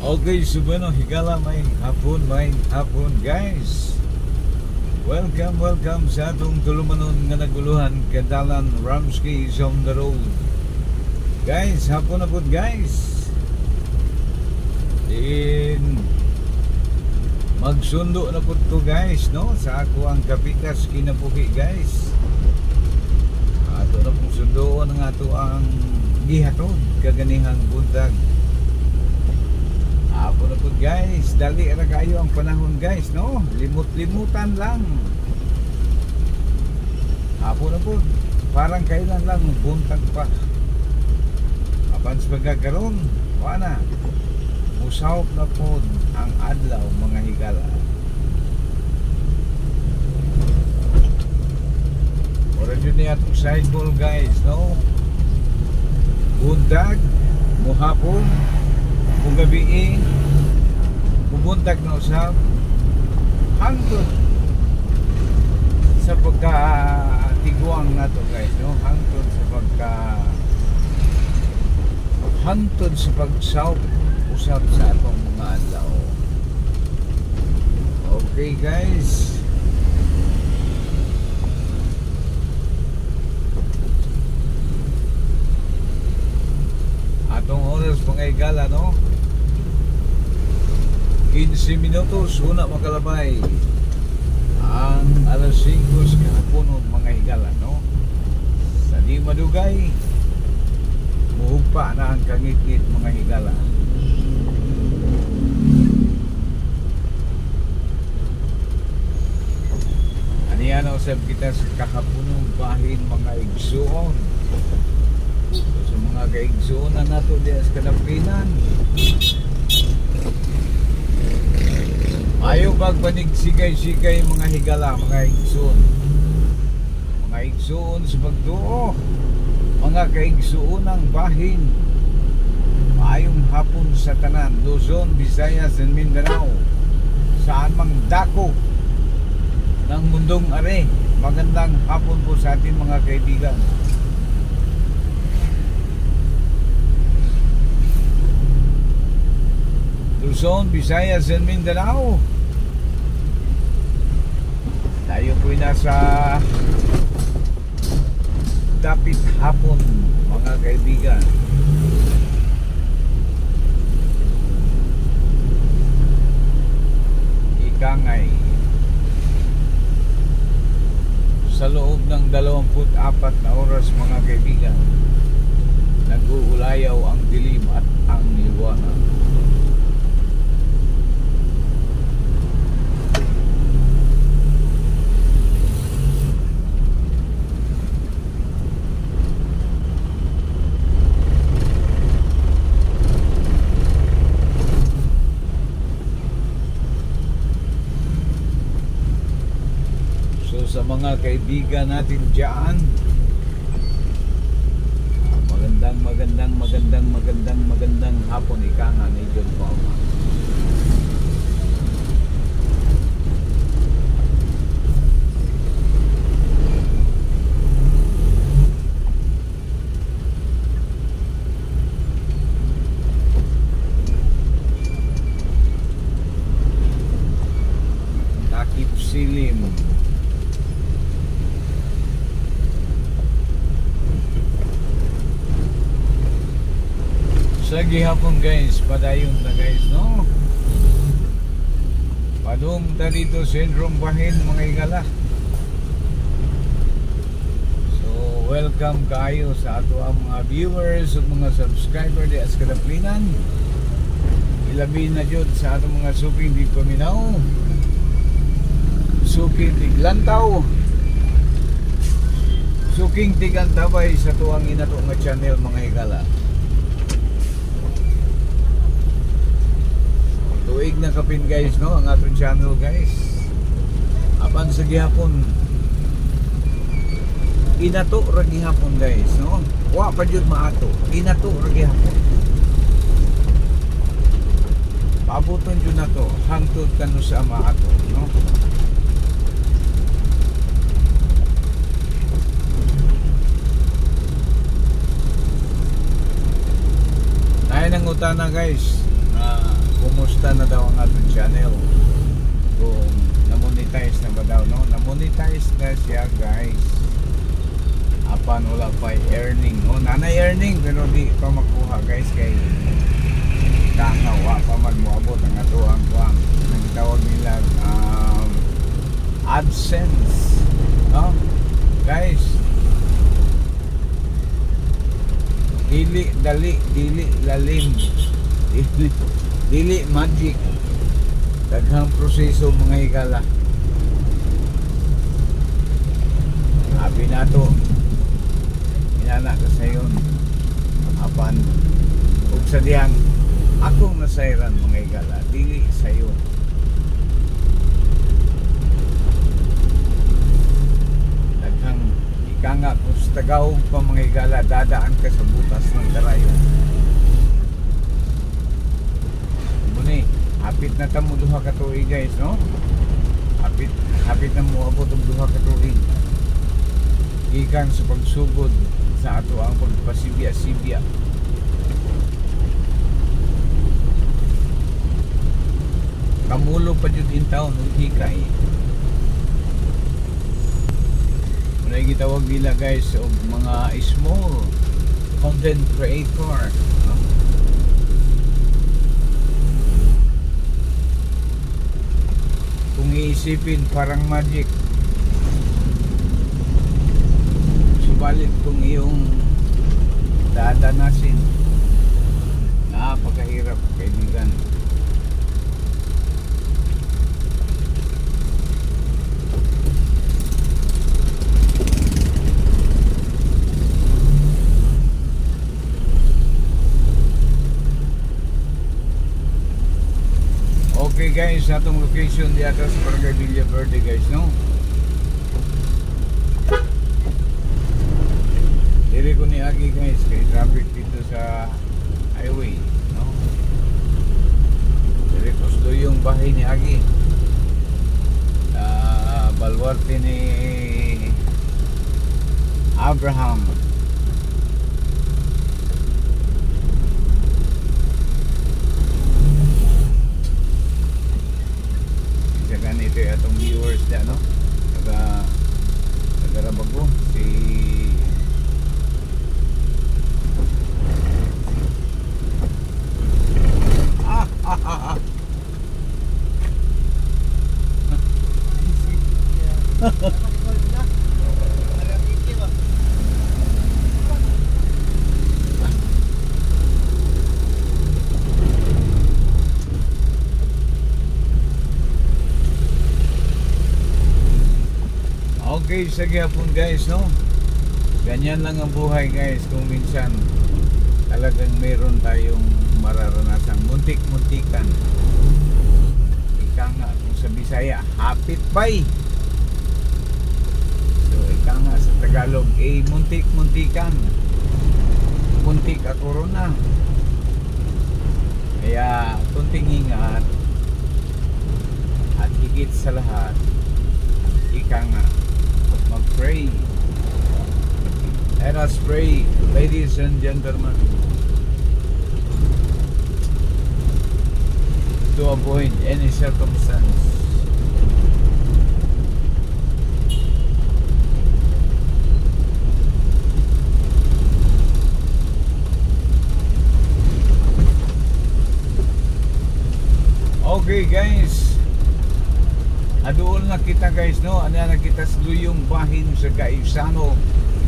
Okay, so bueno, higala may hapon guys. Welcome sa atong tulumanon nga naguluhan kadalan Ramsky is on the road. Guys, hapon na po guys. In magsundo na po to guys, no? Sa ako ang kapikas kinabuhi guys. Ato na pong sundoon ang ato ang gihatod kaganihang buntag. Apo na po guys, dali na kayo ang panahon guys, no? Limut-limutan lang. Apo na po, parang kailan lang buntag pa. Apans pagkakaroon, wala. Musawap na po ang adlaw mga higala. Oras yun niya itong cycle guys, no? Buntag, muhapon, kung gabi bubuntag na usap hangtod sa pagkatiguang nato guys, no? Hangtod sa pagsawp usap sa atong mga adlaw. Okay guys, atong oras mga igala, no? 15 minutos una makalabay ang alas 5 sa kahapon mga higala, no? Sa di madugay muhugpa na ang kangit-ngit mga higala. Aniyan ang usab kita sa kakapunong bahin mga igsuon. So, sa mga kaigsuon na nato diya sa Kadapinan, ayaw pagpanigsigay-sigay mga higala, mga igsoon. Mga igsoon sa pagduo, mga kaigsoon ng bahin. Maayong hapon sa tanan, Luzon, Visayas, and Mindanao. Saan mang dako ng mundong are. Magandang hapon po sa ating mga kaibigan. Luzon, Visayas, and Mindanao. Tayo po'y nasa dapit hapon mga kaibigan. Ikangay sa loob ng 24 na oras mga kaibigan, nag-uulayaw ang dilim at ang liwanag. Sa mga kaibigan natin dyan, magandang hapon, ika nga ni John Paul. Takip silim. Sa gihapon guys, padayon na guys, no? Padung ta dito syndrome bahin mga higala. So welcome kayo sa ato ang mga viewers ug mga subscriber di as Kadaplinan. Ilabi na jud sa ato mga suking di paminaw, suking tiglantaw, suking tigantabay sa tuang inato nga channel mga higala. Tuig na kapin guys, no, ang atong channel guys. Apan sa gihapon inato ra gihapon guys, no? Wa pa jud maato, inato ra gihapon. Pabuton jud nato hangtod kanu sa maato, no? Tayo nang utana guys, kumusta na daw ang ating channel, kung na-monetize na ba daw, no? Na-monetize na siya guys, apan wala pa earning, no? Nanay earning pero di pa makuha guys, kay kangawa pa man moabot ang ato ang kuang nagtawag nila AdSense, no? Guys, dili dali, dili lalim, dili magic, daghang proseso mga higala. Abi nato inana ka sayon apan ug sa diyang akong nasayran mga higala, dili sayon. Daghang ikanga kung sa tagawog pa mga higala, dadaan ka sa butas ng karayon. Muni, hapit na tamo duha ka tuig guys, no? Hapit na mo abot og duha ka tuig gikan sa pagsugod sa ato ang pagpasibya-sibya. Kamulo pa jud in taon ug hikay. Muna gitawag nila guys og mga small content creator, no? Kung iisipin parang magic, subalit kung iyong dadanasin, napakahirap kaibigan. Okay guys, atong location di atas Barangay Villaverde guys, no? Diri ko ni agi guys, kay traffic dito sa highway, no? Diri ko sa yung bahay ni agi, baluarte ni Abraham. Ito yung atong viewers na, no? Nagarabago si okay, sa gihapon guys, no? Ganyan lang ang buhay guys, kung minsan talagang meron tayong mararanasang muntik-muntikan. Ika nga kung sa Bisaya, hapit bay. So ika nga sa Tagalog, muntik-muntikan, muntik at corona. Kaya kunting ingat, at higit sa lahat, ika nga mag-pray. Let us pray, ladies and gentlemen, to avoid any circumstance. Okay guys, adool na kita guys, no? Ano na kita sa Duyong Bahin sa Gaisano,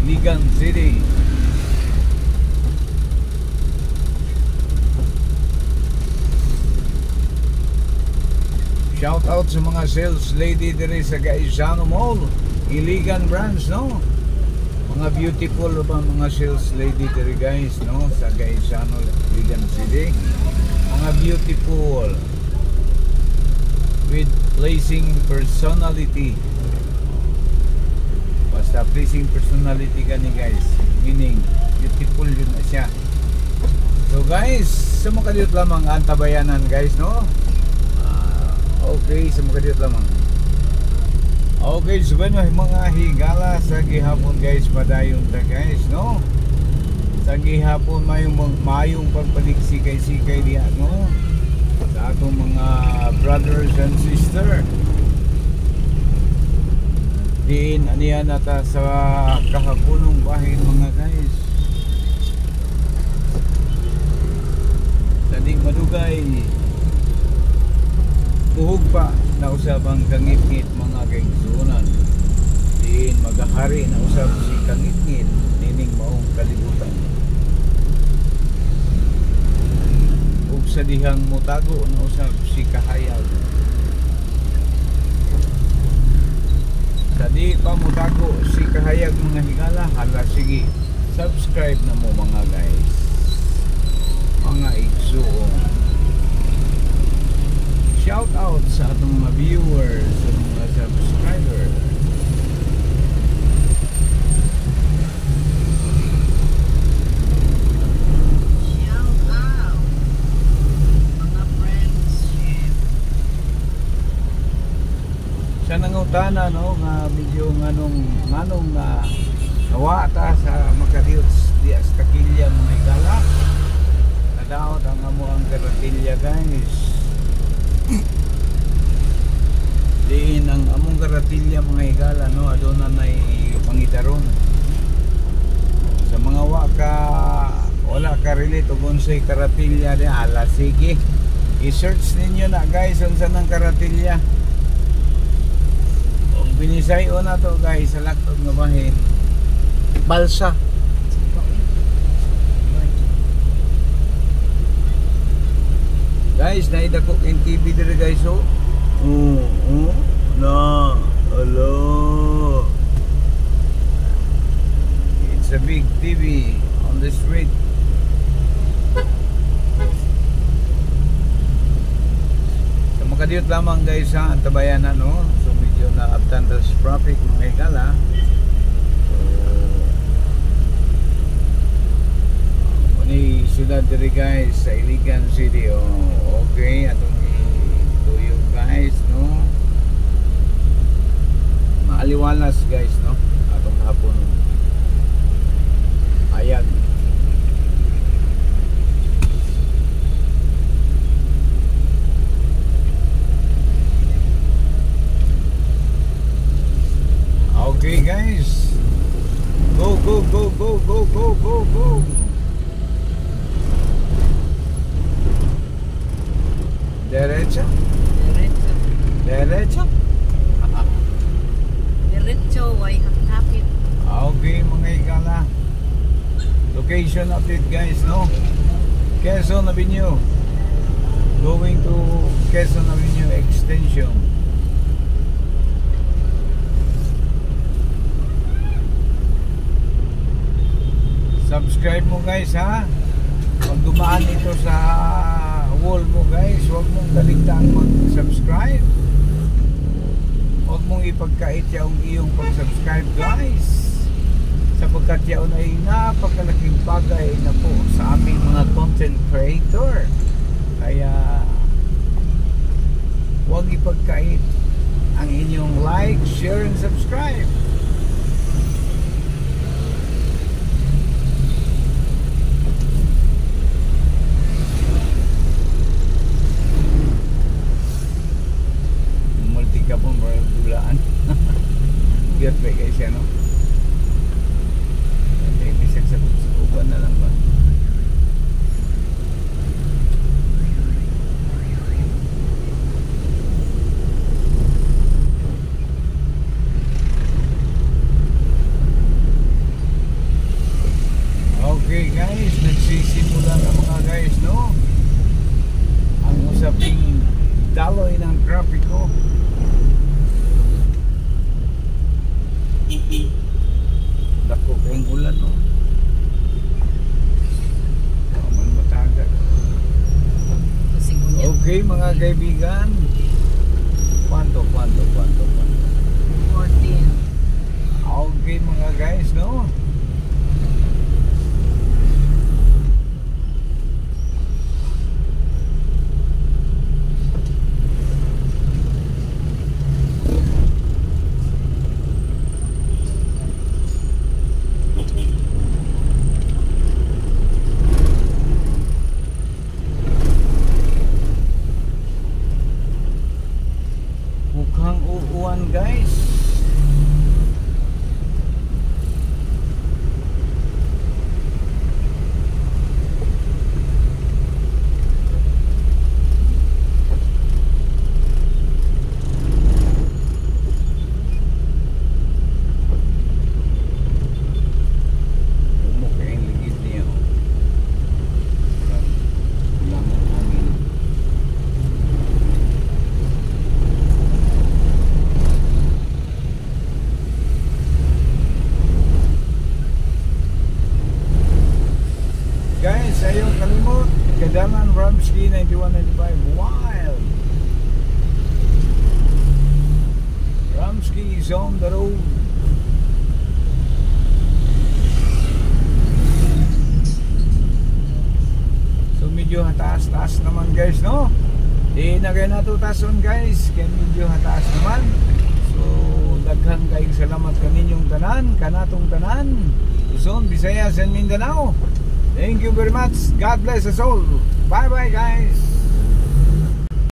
Iligan City. Shout out sa mga sales lady diri sa Gaisano Mall, Iligan branch, no? Mga beautiful ba mga sales lady diri guys, no? Sa Gaisano, Iligan City. Mga beautiful with pleasing personality. Basta pleasing personality gani guys, meaning beautiful yun na siya. So guys, sa mga kadiyot lamang ang tabayanan guys, no? Okay, sa mga kadiyot lamang. Okay, so bueno, mga higala sa gihapon guys, padayon ta guys, no? Sa gihapon mayong pagpaligsikay-sikay diya, no? Sa brothers and sister. Diin aniya nata sa kahapunong bahin mga guys. Tadi madugay buhog pa na usabang kangit-ngit mga kaigsunan. Diin magahari na usab si kangit-ngit nining maong kalibutan. Ug sa dihang mutago na usab si kahayag. Tadi pa mutago si kahayag mga higala. Hala sige, subscribe na mo mga guys, mga igsuon. Shout out sa atong mga viewers, sa mga subscribers. Shout out mga friendship. Sa nangutana no nga medyo nganong na nawa ta sa Makariuts di sa Takilya mga higala. Nadaot ang amo ang Karatilya guys. Diin ang among Karatilya mga higala no aduna nay pangitaron. Sa mga wala ka relate ug unsay Karatilya di ala sige. I-search ninyo na guys unsa nang Karatilya. Og binisayo na to guys sa laktod nga bahin. Balsa. Guys, naidako king TV dire guys oh. Na, hello. It's a big TV on the street. So makadiyot lamang guys ha, ang tabayanan no. So medyo naabtan sa traffic mga higala. Ni sila diri guys sa Iligan City oh. Okay, atong ituyo guys no. Maaliwalas guys no atong hapon. Ayan. Okay guys. Go go go go go go go go. Derecha? Diretso. Derecha? Diretso, way hapit-hapit. Okay mga higala. Location update guys no. Quezon Avenue. Going to Quezon Avenue Extension. Subscribe mo guys ha. Pag dumaan ito sa wall mo guys, huwag mong kaligtaan mag-subscribe. Huwag mong ipagkait yung iyong pag-subscribe guys, sapagkat yaon ay napakalaking bagay na po sa aming mga content creator. Kaya huwag ipagkait ang inyong like, share, and subscribe. Ka po bulaan. Giyot ba guys yan no? Okay, bisag sa uban na lang ba? Okay guys, nagsisimula na mga guys no? Ang usaping daloy ng trapiko. Dako kayong ulan no. Man matagal. Okay mga kaibigan. Kwanto 14. Okay mga guys no. 195 Wild. Ramsky is on the road. So medyo hataas-taas naman guys, no? Di na kayo natutason guys, kaya medyo hataas naman. So daghan kayong salamat kaninyong tanan, kanatong tanan, Luzon, Visayas and Mindanao. Thank you very much. God bless us all. Bye bye guys.